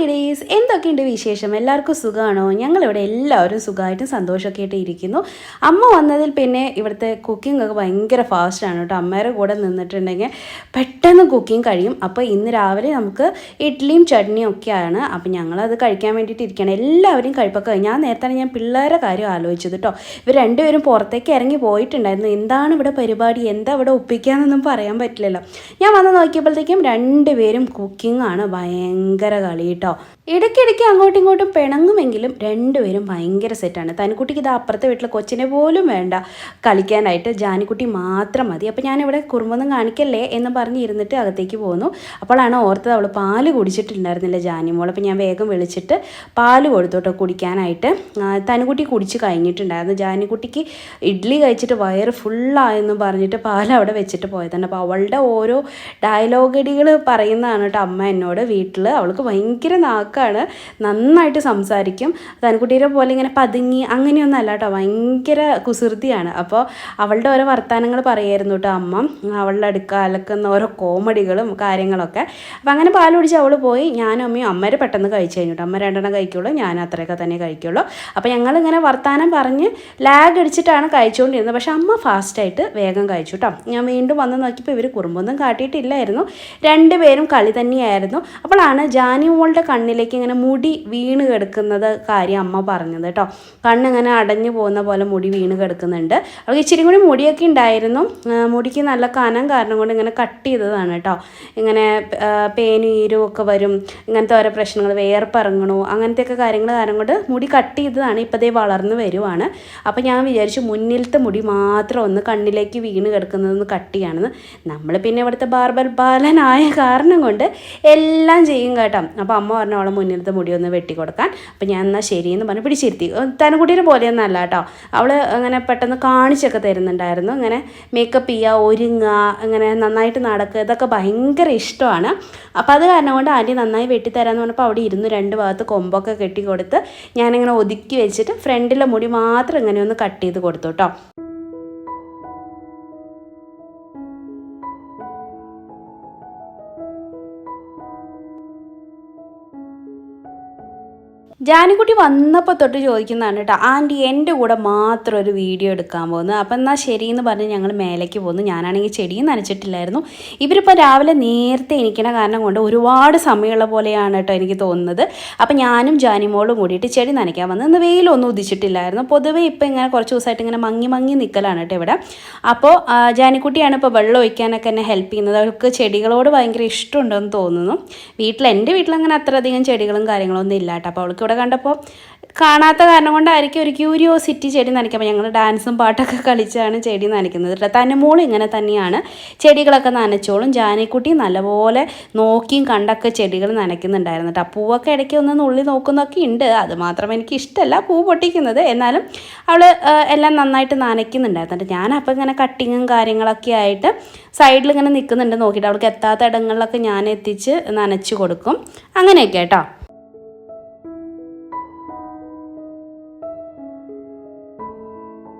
Guys, എന്തൊക്കെയുണ്ട് വിശേഷം? എല്ലാവർക്കും സുഖമാണോ? ഞങ്ങളിവിടെ എല്ലാവരും സുഖമായിട്ടും സന്തോഷമൊക്കെ ആയിട്ട് ഇരിക്കുന്നു. അമ്മ വന്നതിൽ പിന്നെ ഇവിടുത്തെ കുക്കിംഗ് ഒക്കെ ഭയങ്കര ഫാസ്റ്റാണ് കേട്ടോ. അമ്മയുടെ കൂടെ നിന്നിട്ടുണ്ടെങ്കിൽ പെട്ടെന്ന് കുക്കിംഗ് കഴിയും. അപ്പോൾ ഇന്ന് രാവിലെ നമുക്ക് ഇഡ്ഡലിയും ചട്നിയും ഒക്കെയാണ്. അപ്പോൾ ഞങ്ങളത് കഴിക്കാൻ വേണ്ടിയിട്ട് ഇരിക്കുകയാണ്. എല്ലാവരും കഴിപ്പൊക്കെ കഴിഞ്ഞു. ഞാൻ പിള്ളേരെ കാര്യം ആലോചിച്ചത് കേട്ടോ. ഇവർ രണ്ടുപേരും പുറത്തേക്ക് ഇറങ്ങി പോയിട്ടുണ്ടായിരുന്നു. എന്താണ് ഇവിടെ പരിപാടി, എന്താ ഇവിടെ ഒപ്പിക്കാന്നൊന്നും പറയാൻ പറ്റില്ലല്ലോ. ഞാൻ വന്ന് നോക്കിയപ്പോഴത്തേക്കും രണ്ടുപേരും കുക്കിംഗ് ആണ്. ഭയങ്കര കളി കേട്ടോ. ഇടയ്ക്കിടയ്ക്ക് അങ്ങോട്ടും ഇങ്ങോട്ടും പിണങ്ങുമെങ്കിലും രണ്ടുപേരും ഭയങ്കര സെറ്റാണ്. തനിക്കുട്ടിക്ക് ഇത് അപ്പുറത്തെ വീട്ടിലെ കൊച്ചിനെ പോലും വേണ്ട കളിക്കാനായിട്ട്, ജാനിക്കുട്ടി മാത്രം മതി. അപ്പോൾ ഞാനിവിടെ കുറുമ്പൊന്നും കാണിക്കല്ലേ എന്ന് പറഞ്ഞ് ഇരുന്നിട്ട് അകത്തേക്ക് പോകുന്നു. അപ്പോഴാണ് ഓർത്തത് അവൾ പാല് കുടിച്ചിട്ടുണ്ടായിരുന്നില്ല ജാനിമോൾ. അപ്പോൾ ഞാൻ വേഗം വിളിച്ചിട്ട് പാല് കൊടുത്തു കേട്ടോ കുടിക്കാനായിട്ട്. തനിക്കുട്ടി കുടിച്ച് കഴിഞ്ഞിട്ടുണ്ടായിരുന്നു. ജാനിക്കുട്ടിക്ക് ഇഡ്ഡലി കഴിച്ചിട്ട് വയറ് ഫുള്ളായെന്ന് പറഞ്ഞിട്ട് പാൽ അവിടെ വെച്ചിട്ട് പോയതാണ്. അപ്പോൾ അവളുടെ ഓരോ ഡയലോഗടികൾ പറയുന്നതാണ് കേട്ടോ അമ്മ എന്നോട്. വീട്ടിൽ അവൾക്ക് ഭയങ്കര നാക്കാണ്, നന്നായിട്ട് സംസാരിക്കും. തനിക്കുട്ടീരെ പോലെ ഇങ്ങനെ പതുങ്ങി അങ്ങനെയൊന്നും അല്ല കേട്ടോ, ഭയങ്കര കുസൃതിയാണ്. അപ്പോൾ അവളുടെ ഓരോ വർത്തമാനങ്ങൾ പറയായിരുന്നു കേട്ടോ അമ്മ, അവളുടെ അലക്കുന്ന ഓരോ കോമഡികളും കാര്യങ്ങളൊക്കെ. അപ്പോൾ അങ്ങനെ പാൽ കുടിച്ച് അവൾ പോയി. ഞാനും അമ്മയും അമ്മേരെ പെട്ടെന്ന് കഴിച്ചു കഴിഞ്ഞു കേട്ടോ. അമ്മ 2 കഴിക്കുള്ളൂ, ഞാൻ അത്രയൊക്കെ തന്നെ കഴിക്കുള്ളൂ. അപ്പോൾ ഞങ്ങളിങ്ങനെ വർത്തമാനം പറഞ്ഞ് ലാഗ് അടിച്ചിട്ടാണ് കഴിച്ചുകൊണ്ടിരുന്നത്. പക്ഷേ അമ്മ ഫാസ്റ്റായിട്ട് വേഗം കഴിച്ചു കേട്ടോ. ഞാൻ വീണ്ടും വന്ന് നോക്കിയപ്പോൾ ഇവർ കുറുമ്പൊന്നും കാട്ടിയിട്ടില്ലായിരുന്നു, രണ്ടുപേരും കളി തന്നെയായിരുന്നു. അപ്പോഴാണ് ജാനിമോളുടെ കണ്ണിലേക്ക് ഇങ്ങനെ മുടി വീണ് കിടക്കുന്നത് കാര്യം അമ്മ പറഞ്ഞത് കേട്ടോ. കണ്ണിങ്ങനെ അടഞ്ഞു പോകുന്ന പോലെ മുടി വീണ് കിടക്കുന്നുണ്ട്. അവൾക്ക് ഇച്ചിരി കൂടി മുടിയൊക്കെ ഉണ്ടായിരുന്നു. മുടിക്ക് നല്ല കനം കാരണം കൊണ്ട് ഇങ്ങനെ കട്ട് ചെയ്തതാണ് കേട്ടോ. ഇങ്ങനെ പേനും ഈരും ഒക്കെ വരും, ഇങ്ങനത്തെ ഓരോ പ്രശ്നങ്ങൾ, വേർപ്പിറങ്ങണു, അങ്ങനത്തെയൊക്കെ കാര്യങ്ങൾ കാരണം കൊണ്ട് മുടി കട്ട് ചെയ്തതാണ്. ഇപ്പോൾ ദേ വളർന്ന് വരുവാണ്. അപ്പോൾ ഞാൻ വിചാരിച്ചു മുന്നിലത്തെ മുടി മാത്രം ഒന്ന് കണ്ണിലേക്ക് വീണ് കിടക്കുന്നതൊന്ന് കട്ട് ചെയ്യാണെന്ന്. നമ്മൾ പിന്നെ ഇവിടുത്തെ ബാർബർ ബാലനായ കാരണം കൊണ്ട് എല്ലാം ചെയ്യും കേട്ടോ. അപ്പോൾ അമ്മ പറഞ്ഞു അവളെ മുന്നിലത്തെ മുടി ഒന്ന് വെട്ടിക്കൊടുക്കാൻ. അപ്പോൾ ഞാൻ എന്നാൽ ശരിയെന്ന് പറഞ്ഞ് പിടിച്ചിരുത്തി. തനുകുട്ടിയുടെ പോലെയൊന്നും അല്ല കേട്ടോ. അവൾ അങ്ങനെ പെട്ടെന്ന് കാണിച്ചൊക്കെ തരുന്നുണ്ടായിരുന്നു. ഇങ്ങനെ മേക്കപ്പ് ചെയ്യുക, ഒരുങ്ങുക, അങ്ങനെ നന്നായിട്ട് നടക്കുക, ഇതൊക്കെ ഭയങ്കര ഇഷ്ടമാണ്. അപ്പോൾ അത് കാരണം കൊണ്ട് ആൻറ്റി നന്നായി വെട്ടിത്തരാമെന്ന് പറഞ്ഞപ്പോൾ അവിടെ ഇരുന്ന് 2 ഭാഗത്ത് കൊമ്പൊക്കെ കെട്ടി കൊടുത്ത് ഞാനിങ്ങനെ ഒതുക്കി വെച്ചിട്ട് ഫ്രണ്ടിലെ മുടി മാത്രം ഇങ്ങനെ ഒന്ന് കട്ട് ചെയ്ത് കൊടുത്തു കേട്ടോ. ജാനിക്കുട്ടി വന്നപ്പോൾ തൊട്ട് ചോദിക്കുന്നതാണ് കേട്ടോ, ആൻറ്റി എൻ്റെ കൂടെ മാത്രം ഒരു വീഡിയോ എടുക്കാൻ പോകുന്നത്. അപ്പം എന്നാൽ ശരിയെന്ന് പറഞ്ഞ് ഞങ്ങൾ മേലേക്ക് പോകുന്നു. ഞാനാണെങ്കിൽ ചെടിയും നനച്ചിട്ടില്ലായിരുന്നു. ഇവരിപ്പോൾ രാവിലെ നേരത്തെ എണീക്കണ കാരണം കൊണ്ട് ഒരുപാട് സമയമുള്ള പോലെയാണ് കേട്ടോ എനിക്ക് തോന്നുന്നത്. അപ്പോൾ ഞാനും ജാനിമോളും കൂടിയിട്ട് ചെടി നനയ്ക്കാൻ വന്ന്. ഇന്ന് വെയിലൊന്നും ഉദിച്ചിട്ടില്ലായിരുന്നു. പൊതുവേ ഇപ്പോൾ ഇങ്ങനെ കുറച്ച് ദിവസമായിട്ട് ഇങ്ങനെ മങ്ങി നിൽക്കലാണ് കേട്ടോ ഇവിടെ. അപ്പോൾ ജാനിക്കുട്ടിയാണ് ഇപ്പോൾ വെള്ളം ഒഴിക്കാനൊക്കെ എന്നെ ഹെൽപ്പ് ചെയ്യുന്നത്. അവൾക്ക് ചെടികളോട് ഭയങ്കര ഇഷ്ടമുണ്ടെന്ന് തോന്നുന്നു. എൻ്റെ വീട്ടിലങ്ങനെ അത്രയധികം ചെടികളും കാര്യങ്ങളൊന്നും ഇല്ല കേട്ടോ. അപ്പോൾ അവൾക്ക് ഇവിടെ കണ്ടപ്പോൾ കാണാത്ത കാരണം കൊണ്ടായിരിക്കും ഒരു ക്യൂരിയോസിറ്റി ചെടി നനയ്ക്കുമ്പോൾ ഞങ്ങൾ ഡാൻസും പാട്ടൊക്കെ കളിച്ചാണ് ചെടി നനയ്ക്കുന്നത് കേട്ടോ. തന്നുമോളും ഇങ്ങനെ തന്നെയാണ്, ചെടികളൊക്കെ നനച്ചോളും. ജാനിക്കുട്ടി നല്ലപോലെ നോക്കിയും കണ്ടൊക്കെ ചെടികൾ നനയ്ക്കുന്നുണ്ടായിരുന്നു കേട്ടോ. പൂവൊക്കെ ഇടയ്ക്ക് ഒന്ന് നുള്ളി നോക്കുന്നൊക്കെ ഉണ്ട്. അത് മാത്രം എനിക്ക് ഇഷ്ടമല്ല പൂ പൊട്ടിക്കുന്നത്. എന്നാലും അവൾ എല്ലാം നന്നായിട്ട് നനയ്ക്കുന്നുണ്ടായിരുന്നു. ഞാനപ്പോൾ ഇങ്ങനെ കട്ടിങ്ങും കാര്യങ്ങളൊക്കെ ആയിട്ട് സൈഡിൽ ഇങ്ങനെ നിൽക്കുന്നുണ്ട് നോക്കിയിട്ട്. അവൾക്ക് എത്താത്ത ഇടങ്ങളിലൊക്കെ ഞാൻ എത്തിച്ച് നനച്ച് കൊടുക്കും, അങ്ങനെയൊക്കെ കേട്ടോ.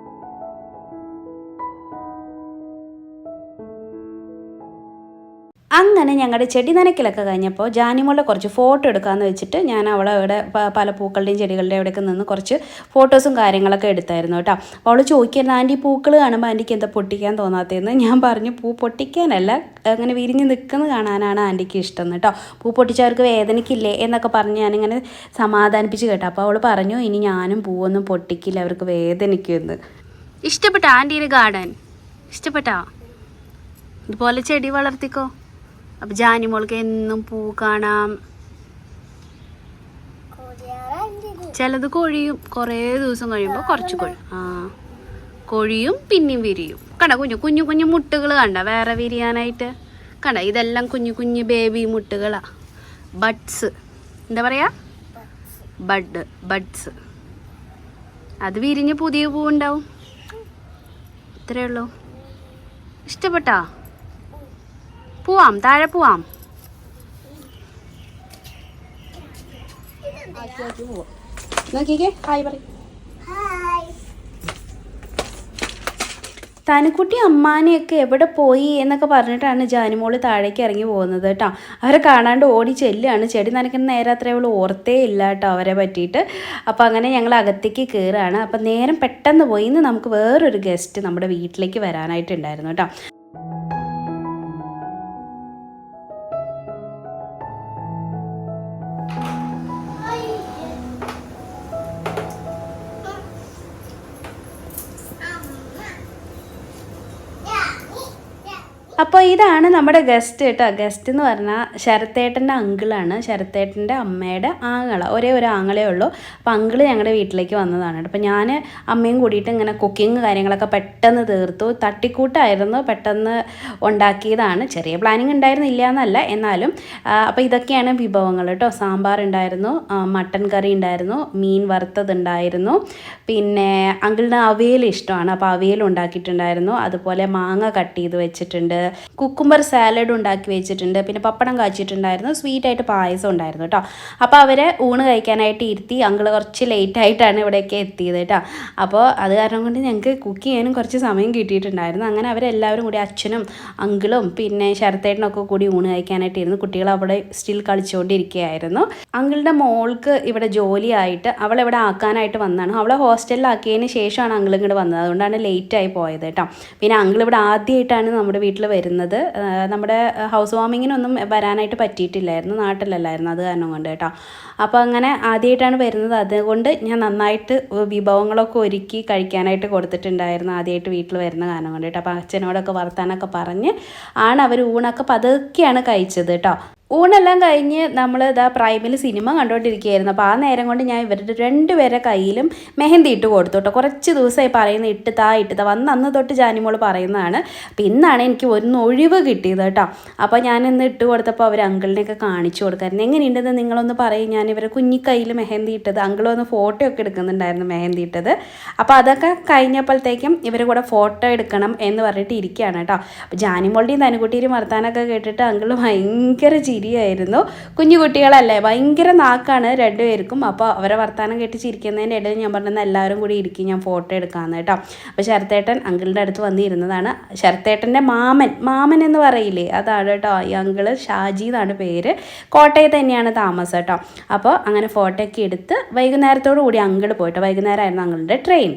അങ്ങനെ ഞങ്ങളുടെ ചെടി നനയ്ക്കലൊക്കെ കഴിഞ്ഞപ്പോൾ ജാനിമോളുടെ കുറച്ച് ഫോട്ടോ എടുക്കാമെന്ന് വെച്ചിട്ട് ഞാൻ അവളെ ഇവിടെ പല പൂക്കളുടെയും ചെടികളുടെയും ഇവിടെയൊക്കെ നിന്ന് കുറച്ച് ഫോട്ടോസും കാര്യങ്ങളൊക്കെ എടുത്തായിരുന്നു കേട്ടോ. അപ്പോൾ അവൾ ചോദിക്കുന്നത്, ആൻറ്റി പൂക്കൾ കാണുമ്പോൾ ആൻറ്റിക്ക് എന്താ പൊട്ടിക്കാൻ തോന്നാത്തതെന്ന്. ഞാൻ പറഞ്ഞു പൂ പൊട്ടിക്കാനല്ല, അങ്ങനെ വിരിഞ്ഞ് നിൽക്കുന്നത് കാണാനാണ് ആൻറ്റിക്ക് ഇഷ്ടം കേട്ടോ. പൂ പൊട്ടിച്ചവർക്ക് വേദനയ്ക്കില്ലേ എന്നൊക്കെ പറഞ്ഞ് ഞാനിങ്ങനെ സമാധാനിപ്പിച്ച് കേട്ടോ. അപ്പോൾ അവൾ പറഞ്ഞു ഇനി ഞാനും പൂവൊന്നും പൊട്ടിക്കില്ല, അവർക്ക് വേദനിക്കുമെന്ന്. ഇഷ്ടപ്പെട്ടോ ആൻറ്റീൻ്റെ ഗാർഡൻ? ഇഷ്ടപ്പെട്ടോ? ഇതുപോലെ ചെടി വളർത്തിക്കോ. അപ്പം ജാനിമോൾക്ക് എന്നും പൂ കാണാം. ചിലത് കൊഴിയും, കുറേ ദിവസം കഴിയുമ്പോൾ കുറച്ച് കൊഴിയും പിന്നെയും വിരിയും. കണ്ട കുഞ്ഞു കുഞ്ഞു മുട്ടുകൾ കണ്ട വേറെ വിരിയാനായിട്ട്. കണ്ട ഇതെല്ലാം കുഞ്ഞു ബേബി മുട്ടുകളാ, ബഡ്സ്. എന്താ പറയാ, ബഡ്സ്. അത് വിരിഞ്ഞ് പുതിയ പൂ ഉണ്ടാവും. ഇത്രയേ ഉള്ളൂ. ഇഷ്ടപ്പെട്ടാ? പോവാം, താഴെ പോവാം. നോക്കിക്കേ, ഹായ് പറ. തനുക്കുട്ടി അമ്മാനെയൊക്കെ എവിടെ പോയി എന്നൊക്കെ പറഞ്ഞിട്ടാണ് ജാനുമോള് താഴേക്ക് ഇറങ്ങി പോകുന്നത് കേട്ടോ. അവരെ കാണാണ്ട് ഓടി ചെല്ലുകയാണ്. ചെടി നനയ്ക്കുന്ന നേരം അത്രേ അവൾ ഓർത്തേ ഇല്ല കേട്ടോ അവരെ പറ്റിയിട്ട്. അപ്പോൾ അങ്ങനെ ഞങ്ങൾ അകത്തേക്ക് കയറുകയാണ്. അപ്പം നേരം പെട്ടെന്ന് പോയി. ഇന്ന് നമുക്ക് വേറൊരു ഗസ്റ്റ് നമ്മുടെ വീട്ടിലേക്ക് വരാനായിട്ടുണ്ടായിരുന്നു കേട്ടോ. അപ്പോൾ ഇതാണ് നമ്മുടെ ഗസ്റ്റ് കേട്ടോ. ഗസ്റ്റ് എന്ന് പറഞ്ഞാൽ ശരത്തേട്ടൻ്റെ അങ്കിളാണ്. ശരത്തേട്ടൻ്റെ അമ്മയുടെ ആങ്ങള, ഒരേ ഒരു ആങ്ങളേ ഉള്ളൂ. അപ്പോൾ അങ്കിള് ഞങ്ങളുടെ വീട്ടിലേക്ക് വന്നതാണ്. അപ്പോൾ ഞാൻ അമ്മയും കൂടിയിട്ട് ഇങ്ങനെ കുക്കിങ് കാര്യങ്ങളൊക്കെ പെട്ടെന്ന് തീർത്തു. തട്ടിക്കൂട്ടായിരുന്നു, പെട്ടെന്ന് ഉണ്ടാക്കിയതാണ്. ചെറിയ പ്ലാനിങ് ഉണ്ടായിരുന്നില്ല എന്നല്ല, എന്നാലും അപ്പോൾ ഇതൊക്കെയാണ് വിഭവങ്ങൾ കേട്ടോ. സാമ്പാർ ഉണ്ടായിരുന്നു, മട്ടൻ കറി ഉണ്ടായിരുന്നു, മീൻ വറുത്തതുണ്ടായിരുന്നു, പിന്നെ അങ്കിളിന് അവിയൽ ഇഷ്ടമാണ്, അപ്പോൾ അവിയൽ ഉണ്ടാക്കിയിട്ടുണ്ടായിരുന്നു. അതുപോലെ മാങ്ങ കട്ട് ചെയ്ത് വെച്ചിട്ടുണ്ട്, കുക്കുംബർ സാലഡ് ഉണ്ടാക്കി വെച്ചിട്ടുണ്ട്, പിന്നെ പപ്പടം കാച്ചിട്ടുണ്ടായിരുന്നു, സ്വീറ്റായിട്ട് പായസം ഉണ്ടായിരുന്നു കേട്ടോ. അപ്പോൾ അവരെ ഊണ് കഴിക്കാനായിട്ട് ഇരുത്തി. അങ്കിള് കുറച്ച് ലേറ്റായിട്ടാണ് ഇവിടേക്ക് എത്തിയത് കേട്ടോ. അപ്പോൾ അത് കാരണം കൊണ്ട് ഞങ്ങൾക്ക് കുക്ക് ചെയ്യാനും കുറച്ച് സമയം കിട്ടിയിട്ടുണ്ടായിരുന്നു. അങ്ങനെ അവരെല്ലാവരും കൂടി, അച്ഛനും അങ്കിളും പിന്നെ ശരത്തേട്ടനൊക്കെ കൂടി ഊണ് കഴിക്കാനായിട്ട് ഇരുന്നു. കുട്ടികൾ അവിടെ സ്റ്റിൽ കളിച്ചുകൊണ്ടിരിക്കുകയായിരുന്നു. അങ്കിളുടെ മോൾക്ക് ഇവിടെ ജോലിയായിട്ട് അവളെവിടെ ആക്കാനായിട്ട് വന്നതാണ്. അവളെ ഹോസ്റ്റലിലാക്കിയതിന് ശേഷമാണ് അങ്കിൾ ഇങ്ങോട്ട് വന്നത്. അതുകൊണ്ടാണ് ലേറ്റായി പോയത് കേട്ടോ. പിന്നെ അങ്കിൾ ഇവിടെ ആദ്യമായിട്ടാണ് നമ്മുടെ വീട്ടിൽ വരുന്നത്. നമ്മുടെ ഹൗസ് വാമിങ്ങിനൊന്നും വരാനായിട്ട് പറ്റിയിട്ടില്ലായിരുന്നു, നാട്ടിലല്ലായിരുന്നു, അത് കാരണം കൊണ്ട് കേട്ടോ. അപ്പോൾ അങ്ങനെ ആദ്യമായിട്ടാണ് വരുന്നത്. അതുകൊണ്ട് ഞാൻ നന്നായിട്ട് വിഭവങ്ങളൊക്കെ ഒരുക്കി കഴിക്കാനായിട്ട് കൊടുത്തിട്ടുണ്ടായിരുന്നു, ആദ്യമായിട്ട് വീട്ടിൽ വരുന്ന കാരണം കൊണ്ട് കേട്ടോ. അപ്പോൾ അച്ഛനോടൊക്കെ വർത്താനൊക്കെ പറഞ്ഞ് ആണ് അവർ ഊണൊക്കെ പതുക്കെയാണ് കഴിച്ചത് കേട്ടോ. ഊണെല്ലാം കഴിഞ്ഞ് നമ്മൾ പ്രൈമിൽ സിനിമ കണ്ടുകൊണ്ടിരിക്കുകയായിരുന്നു. അപ്പോൾ ആ നേരം കൊണ്ട് ഞാൻ ഇവരുടെ രണ്ടുപേരുടെ കയ്യിലും മെഹന്തി ഇട്ട് കൊടുത്തു കേട്ടോ. കുറച്ച് ദിവസമായി പറയുന്നത് ഇട്ട് വന്ന് അന്ന് തൊട്ട് ജാനിമോൾ പറയുന്നതാണ്. അപ്പോൾ ഇന്നാണ് എനിക്ക് ഒന്ന് ഒഴിവ് കിട്ടിയത് കേട്ടോ. അപ്പോൾ ഞാനിന്ന് ഇട്ട് കൊടുത്തപ്പോൾ അവർ അങ്കിളിനെയൊക്കെ കാണിച്ചു കൊടുക്കായിരുന്നു. എങ്ങനെയുണ്ടെന്ന് നിങ്ങളൊന്ന് പറയും. ഞാൻ ഇവരെ കുഞ്ഞിക്കൈയിൽ മെഹന്തി ഇട്ടത്, അങ്കിൾ വന്ന് ഫോട്ടോ ഒക്കെ എടുക്കുന്നുണ്ടായിരുന്നു മെഹന്തി ഇട്ടത്. അപ്പോൾ അതൊക്കെ കഴിഞ്ഞപ്പോഴത്തേക്കും ഇവർ കൂടെ ഫോട്ടോ എടുക്കണം എന്ന് പറഞ്ഞിട്ട് ഇരിക്കുകയാണ് കേട്ടോ. അപ്പോൾ ജാനിമോളുടെയും തനുകുട്ടിയും വർത്താനൊക്കെ കേട്ടിട്ട് അങ്കിൾ ഭയങ്കര ചിരിയായിരുന്നു. കുഞ്ഞു കുട്ടികളല്ലേ, ഭയങ്കര നാക്കാണ് രണ്ടുപേർക്കും. അപ്പോൾ അവരെ വർത്താനം കേട്ട് ചിരിക്കുന്നതിൻ്റെ ഇടയിൽ ഞാൻ പറഞ്ഞത് എല്ലാവരും കൂടി ഇരിക്കും, ഞാൻ ഫോട്ടോ എടുക്കാമെന്ന് കേട്ടോ. അപ്പോൾ ശരത്തേട്ടൻ അങ്കിളിൻ്റെ അടുത്ത് വന്നിരുന്നതാണ്. ശരത്തേട്ടൻ്റെ മാമൻ എന്ന് പറയില്ലേ, അതാണ് കേട്ടോ ഈ അങ്കിള്. ഷാജി എന്നാണ് പേര്. കോട്ടയത്ത് തന്നെയാണ് താമസം കേട്ടോ. അപ്പോൾ അങ്ങനെ ഫോട്ടോ ഒക്കെ എടുത്ത് വൈകുന്നേരത്തോടു കൂടി അങ്കിൾ പോയിട്ട്, വൈകുന്നേരമായിരുന്നു അങ്കിളിൻ്റെ ട്രെയിൻ.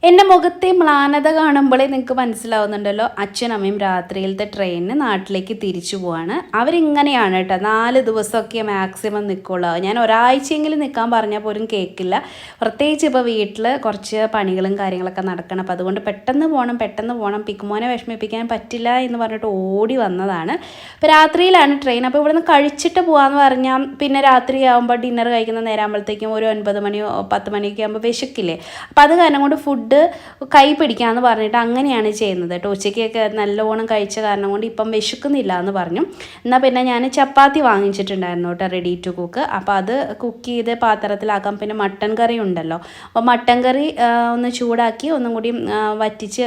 എൻ്റെ മുഖത്തെ മ്ലാനത കാണുമ്പോഴേ നിങ്ങൾക്ക് മനസ്സിലാവുന്നുണ്ടല്ലോ. അച്ഛനമ്മയും രാത്രിയിലത്തെ ട്രെയിനിന് നാട്ടിലേക്ക് തിരിച്ചു പോവാണ്. അവരിങ്ങനെയാണ് കേട്ടോ, 4 ദിവസമൊക്കെ മാക്സിമം നിൽക്കുള്ളൂ. ഞാൻ ഒരാഴ്ചയെങ്കിലും നിൽക്കാൻ പറഞ്ഞാൽ പോലും കേൾക്കില്ല. പ്രത്യേകിച്ച് ഇപ്പോൾ വീട്ടിൽ കുറച്ച് പണികളും കാര്യങ്ങളൊക്കെ നടക്കണം. അപ്പോൾ അതുകൊണ്ട് പെട്ടെന്ന് പോകണം, പിക്കുമോനെ വിഷമിപ്പിക്കാൻ പറ്റില്ല എന്ന് പറഞ്ഞിട്ട് ഓടി വന്നതാണ്. അപ്പോൾ രാത്രിയിലാണ് ട്രെയിൻ. അപ്പോൾ ഇവിടുന്ന് കഴിച്ചിട്ട് പോകാമെന്ന് പറഞ്ഞാൽ പിന്നെ രാത്രി ആകുമ്പോൾ ഡിന്നർ കഴിക്കുന്ന നേരം ആകുമ്പോഴത്തേക്കും ഒരു 9 മണിയോ 10 മണിയൊക്കെ ആകുമ്പോൾ വിശക്കില്ലേ. അപ്പോൾ അത് കാരണം കൊണ്ട് ഫുഡ് കൈ പിടിക്കാമെന്ന് പറഞ്ഞിട്ട് അങ്ങനെയാണ് ചെയ്യുന്നത് കേട്ടോ. ഉച്ചയ്ക്കൊക്കെ നല്ലോണം കഴിച്ച കാരണം കൊണ്ട് ഇപ്പം വിശക്കുന്നില്ല എന്ന് പറഞ്ഞു. എന്നാൽ പിന്നെ ഞാൻ ചപ്പാത്തി വാങ്ങിച്ചിട്ടുണ്ടായിരുന്നു കേട്ടോ, റെഡി ടു കുക്ക്. അപ്പോൾ അത് കുക്ക് ചെയ്ത് പാത്രത്തിലാക്കാം. പിന്നെ മട്ടൻ കറി ഉണ്ടല്ലോ, അപ്പോൾ മട്ടൻ കറി ഒന്ന് ചൂടാക്കി ഒന്നും കൂടി വറ്റിച്ച്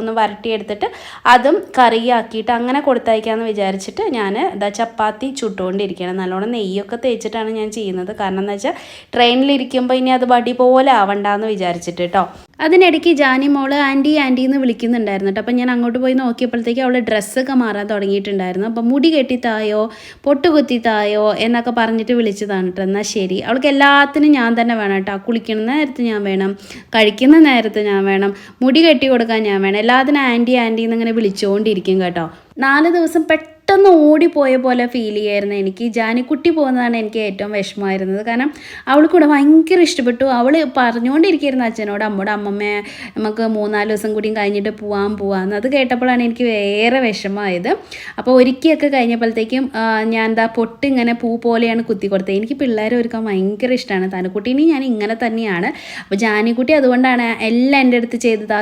ഒന്ന് വരട്ടിയെടുത്തിട്ട് അതും കറിയാക്കിയിട്ട് അങ്ങനെ കൊടുത്തയക്കാമെന്ന് വിചാരിച്ചിട്ട് ഞാൻ ചപ്പാത്തി ചുട്ടുകൊണ്ടിരിക്കുകയാണ്. നല്ലോണം നെയ്യൊക്കെ തേച്ചിട്ടാണ് ഞാൻ ചെയ്യുന്നത്. കാരണം എന്താ വെച്ചാൽ ട്രെയിനിലിരിക്കുമ്പോൾ ഇനി അത് വടി പോലെ ആവണ്ടെന്ന് വിചാരിച്ചിട്ട് കേട്ടോ. അതിനിടയ്ക്ക് ജാനിമോള് ആൻറ്റി എന്ന് വിളിക്കുന്നുണ്ടായിരുന്നു കേട്ടോ. അപ്പം ഞാൻ അങ്ങോട്ട് പോയി നോക്കിയപ്പോഴത്തേക്ക് അവൾ ഡ്രസ്സൊക്കെ മാറാൻ തുടങ്ങിയിട്ടുണ്ടായിരുന്നു. അപ്പം മുടി കെട്ടിത്തായോ, പൊട്ടുകുത്തിത്തായോ എന്നൊക്കെ പറഞ്ഞിട്ട് വിളിച്ചതാണ് കേട്ടോ. എന്നാൽ ശരി, അവൾക്ക് എല്ലാത്തിനും ഞാൻ തന്നെ വേണം കേട്ടോ. കുളിക്കുന്ന നേരത്ത് ഞാൻ വേണം, കഴിക്കുന്ന നേരത്ത് ഞാൻ വേണം, മുടി കെട്ടി കൊടുക്കാൻ ഞാൻ വേണം, എല്ലാത്തിനും ആൻറ്റി എന്നിങ്ങനെ വിളിച്ചുകൊണ്ടിരിക്കും കേട്ടോ. 4 ദിവസം പെട്ടെന്ന് ഓടിപ്പോയ പോലെ ഫീൽ ചെയ്യായിരുന്നു എനിക്ക്. ജാനിക്കുട്ടി പോകുന്നതാണ് എനിക്ക് ഏറ്റവും വിഷമമായിരുന്നത്. കാരണം അവൾക്കൂടെ ഭയങ്കര ഇഷ്ടപ്പെട്ടു. അവൾ പറഞ്ഞുകൊണ്ടിരിക്കുകയായിരുന്നു അച്ഛനോട്, അമ്മമ്മേ നമുക്ക് 3-4 ദിവസം കൂടിയും കഴിഞ്ഞിട്ട് പോവാമെന്ന്. അത് കേട്ടപ്പോഴാണ് എനിക്ക് വേറെ വിഷമമായത്. അപ്പോൾ ഒരുക്കിയൊക്കെ കഴിഞ്ഞപ്പോഴത്തേക്കും ഞാൻ പൊട്ട് ഇങ്ങനെ പൂ പോലെയാണ് കുത്തി കൊടുത്തത്. എനിക്ക് പിള്ളേരെ ഒരുക്കാൻ ഭയങ്കര ഇഷ്ടമാണ്. തനുക്കുട്ടീനെ ഞാൻ ഇങ്ങനെ തന്നെയാണ്. അപ്പോൾ ജാനിക്കുട്ടി അതുകൊണ്ടാണ് എല്ലാം എൻ്റെ അടുത്ത് ചെയ്തതാ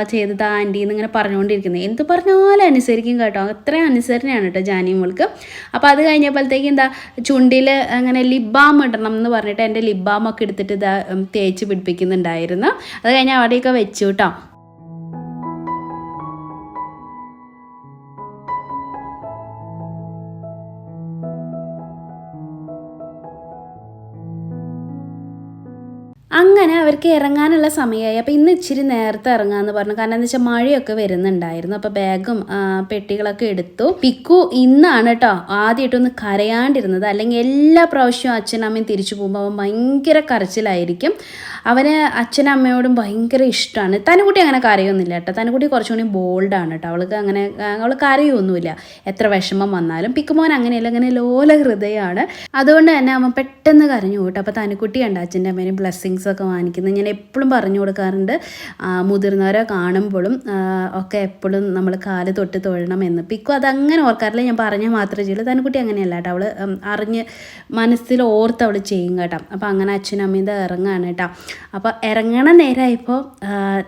ആൻറ്റി എന്നിങ്ങനെ പറഞ്ഞുകൊണ്ടിരിക്കുന്നത്. എന്ത് പറഞ്ഞാലും അനുസരിക്കും കേട്ടോ. അത്രയും അനുസരണയാണ് കേട്ടോ ജാനി മോൾക്ക്. അപ്പോൾ അത് കഴിഞ്ഞപ്പോഴത്തേക്കും ചുണ്ടിൽ അങ്ങനെ ലിപ് ബാം ഇടണം എന്ന് പറഞ്ഞിട്ട് എൻ്റെ ലിപ് ബാമൊക്കെ എടുത്തിട്ട് തേച്ച് പിടിപ്പിക്കുന്നുണ്ടായിരുന്നു. അത് കഴിഞ്ഞ് അവിടെയൊക്കെ വെച്ചു കേട്ടോ. അവർക്ക് ഇറങ്ങാനുള്ള സമയമായി. അപ്പോൾ ഇന്ന് ഇച്ചിരി നേരത്തെ ഇറങ്ങാമെന്ന് പറഞ്ഞു. കാരണം എന്താ വെച്ചാൽ മഴയൊക്കെ വരുന്നുണ്ടായിരുന്നു. അപ്പോൾ ബാഗും പെട്ടികളൊക്കെ എടുത്തു. പിക്കു ഇന്നാണ് കേട്ടോ ആദ്യമായിട്ടൊന്ന് കരയാണ്ടിരുന്നത്. അല്ലെങ്കിൽ എല്ലാ പ്രാവശ്യവും അച്ഛനമ്മയും തിരിച്ചു പോകുമ്പോൾ അവൻ ഭയങ്കര കരച്ചിലായിരിക്കും. അവന് അച്ഛനും അമ്മയോടും ഭയങ്കര ഇഷ്ടമാണ്. തനുകുട്ടി അങ്ങനെ കരയൊന്നുമില്ല കേട്ടോ. തനുകുട്ടി കുറച്ചുകൂടി ബോൾഡാണ് കേട്ടോ. അവൾ കരയൊന്നുമില്ല എത്ര വിഷമം വന്നാലും. പിക്കുമോൻ അങ്ങനെയല്ല, അങ്ങനെ ലോല ഹൃദയമാണ്. അതുകൊണ്ട് തന്നെ അവൻ പെട്ടെന്ന് കരഞ്ഞു പോട്ടെ. അപ്പോൾ തനുകുട്ടി ഉണ്ട് അച്ഛൻ്റെ അമ്മേനും ബ്ലെസ്സിങ്സ് ഒക്കെ വാങ്ങിക്കുന്നത്. ഞാൻ എപ്പോഴും പറഞ്ഞു കൊടുക്കാറുണ്ട്, മുതിർന്നവരെ കാണുമ്പോഴും ഒക്കെ എപ്പോഴും നമ്മൾ കാല് തൊട്ട് തൊഴണമെന്ന്. പിക്കു അതങ്ങനെ ഓർക്കാറില്ല, ഞാൻ പറഞ്ഞാൽ മാത്രമേ ചെയ്യുള്ളൂ. തനുകുട്ടി അങ്ങനെയല്ല കേട്ടോ. അവൾ അറിഞ്ഞ് മനസ്സിൽ ഓർത്ത് അവൾ ചെയ്യും കേട്ടോ. അപ്പോൾ അങ്ങനെ അച്ഛനും അമ്മയും ഇറങ്ങാണ് കേട്ടോ. അപ്പോൾ ഇറങ്ങണ നേരമായപ്പോൾ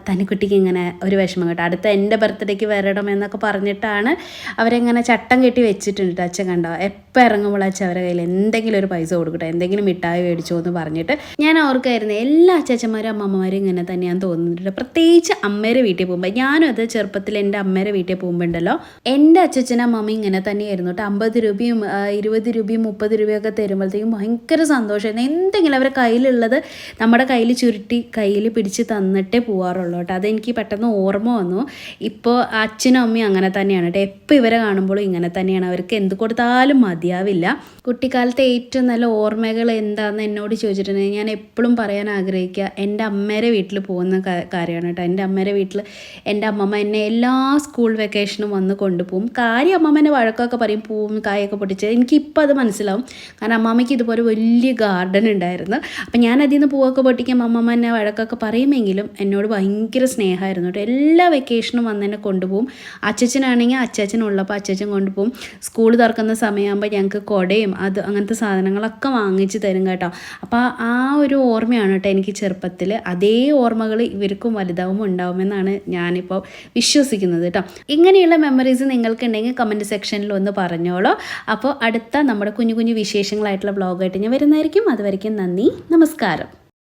തനുക്കുട്ടിക്ക് ഇങ്ങനെ ഒരു വിഷമം കേട്ടോ. അടുത്ത എൻ്റെ ബർത്ത്ഡേക്ക് വരണം എന്നൊക്കെ പറഞ്ഞിട്ടാണ് അവരെങ്ങനെ ചട്ടം കെട്ടി വെച്ചിട്ടുണ്ട് കേട്ടോ. അച്ഛൻ കണ്ടോ, എപ്പോൾ ഇറങ്ങുമ്പോൾ അച്ഛൻ അവരുടെ കയ്യിൽ എന്തെങ്കിലും ഒരു പൈസ കൊടുക്കട്ടെ, എന്തെങ്കിലും മിഠായി മേടിച്ചോ എന്ന് പറഞ്ഞിട്ട്. ഞാൻ ഓർക്കായിരുന്നു എല്ലാ അച്ഛന്മാരും അമ്മമാരും ഇങ്ങനെ തന്നെയാണെന്ന് തോന്നുന്നുണ്ട്. പ്രത്യേകിച്ച് അമ്മേരെ വീട്ടിൽ പോകുമ്പോൾ. ഞാനും അത് ചെറുപ്പത്തിൽ എൻ്റെ അമ്മേരെ വീട്ടിൽ പോകുമ്പോൾ ഉണ്ടല്ലോ, എൻ്റെ അച്ഛനും അമ്മമ്മയും ഇങ്ങനെ തന്നെയായിരുന്നു കേട്ടോ. 50 രൂപയും 20 രൂപയും 30 രൂപയൊക്കെ തരുമ്പോഴത്തേക്കും ഭയങ്കര സന്തോഷമായിരുന്നു. എന്തെങ്കിലും അവരുടെ കയ്യിലുള്ളത് നമ്മുടെ കയ്യിൽ ചുരുട്ടി കയ്യിൽ പിടിച്ച് തന്നിട്ടേ പോകാറുള്ളൂ കേട്ടോ. അതെനിക്ക് പെട്ടെന്ന് ഓർമ്മ വന്നു. ഇപ്പോൾ അച്ഛനും അമ്മയും അങ്ങനെ തന്നെയാണ് കേട്ടോ. എപ്പോൾ ഇവരെ കാണുമ്പോഴും ഇങ്ങനെ തന്നെയാണ്. അവർക്ക് എന്ത് കൊടുത്താലും മതിയാവില്ല. കുട്ടിക്കാലത്തെ ഏറ്റവും നല്ല ഓർമ്മകൾ എന്താണെന്ന് എന്നോട് ചോദിച്ചിട്ടുണ്ടെങ്കിൽ ഞാൻ എപ്പോഴും പറയാൻ ആഗ്രഹിക്കുക എൻ്റെ അമ്മേരെ വീട്ടിൽ പോകുന്ന കാര്യമാണ് കേട്ടോ. എൻ്റെ അമ്മേരെ വീട്ടിൽ എൻ്റെ അമ്മമ്മ എന്നെ എല്ലാ സ്കൂൾ വെക്കേഷനും വന്ന് കൊണ്ടുപോകും. കാര്യം അമ്മമ്മേൻ്റെ വഴക്കൊക്കെ പറയും, പൂവും കായൊക്കെ പൊട്ടിച്ച്. എനിക്കിപ്പോൾ അത് മനസ്സിലാവും. കാരണം അമ്മമ്മയ്ക്ക് ഇതുപോലെ വലിയ ഗാർഡൻ ഉണ്ടായിരുന്നു. അപ്പം ഞാൻ അതിൽ നിന്ന് പൂവൊക്കെ പൊട്ടിക്കുമ്പോൾ അമ്മമ്മ എന്നെ വഴക്കൊക്കെ പറയുമെങ്കിലും എന്നോട് ഭയങ്കര സ്നേഹമായിരുന്നു കേട്ടോ. എല്ലാ വെക്കേഷനും വന്ന് എന്നെ കൊണ്ടുപോകും. അച്ഛനാണെങ്കിൽ അച്ഛനുള്ളപ്പോൾ അച്ഛൻ കൊണ്ടുപോകും. സ്കൂൾ തുറക്കുന്ന സമയമാകുമ്പോൾ ഞങ്ങൾക്ക് കുടയും അങ്ങനത്തെ സാധനങ്ങളൊക്കെ വാങ്ങിച്ച് തരും കേട്ടോ. അപ്പോൾ ആ ഒരു ഓർമ്മയാണ് കേട്ടോ എനിക്ക് ചെറുപ്പത്തിൽ. അതേ ഓർമ്മകൾ ഇവർക്കും വലുതാവുമ്പോൾ ഉണ്ടാവുമെന്നാണ് ഞാനിപ്പോൾ വിശ്വസിക്കുന്നത് കേട്ടോ. ഇങ്ങനെയുള്ള മെമ്മറീസ് നിങ്ങൾക്കുണ്ടെങ്കിൽ കമൻറ്റ് സെക്ഷനിൽ ഒന്ന് പറഞ്ഞോളൂ. അപ്പോൾ അടുത്ത നമ്മുടെ കുഞ്ഞു കുഞ്ഞു വിശേഷങ്ങളായിട്ടുള്ള വ്ളോഗായിട്ട് ഞാൻ വരുന്നതായിരിക്കും. അതുവരെയ്ക്കും നന്ദി, നമസ്കാരം.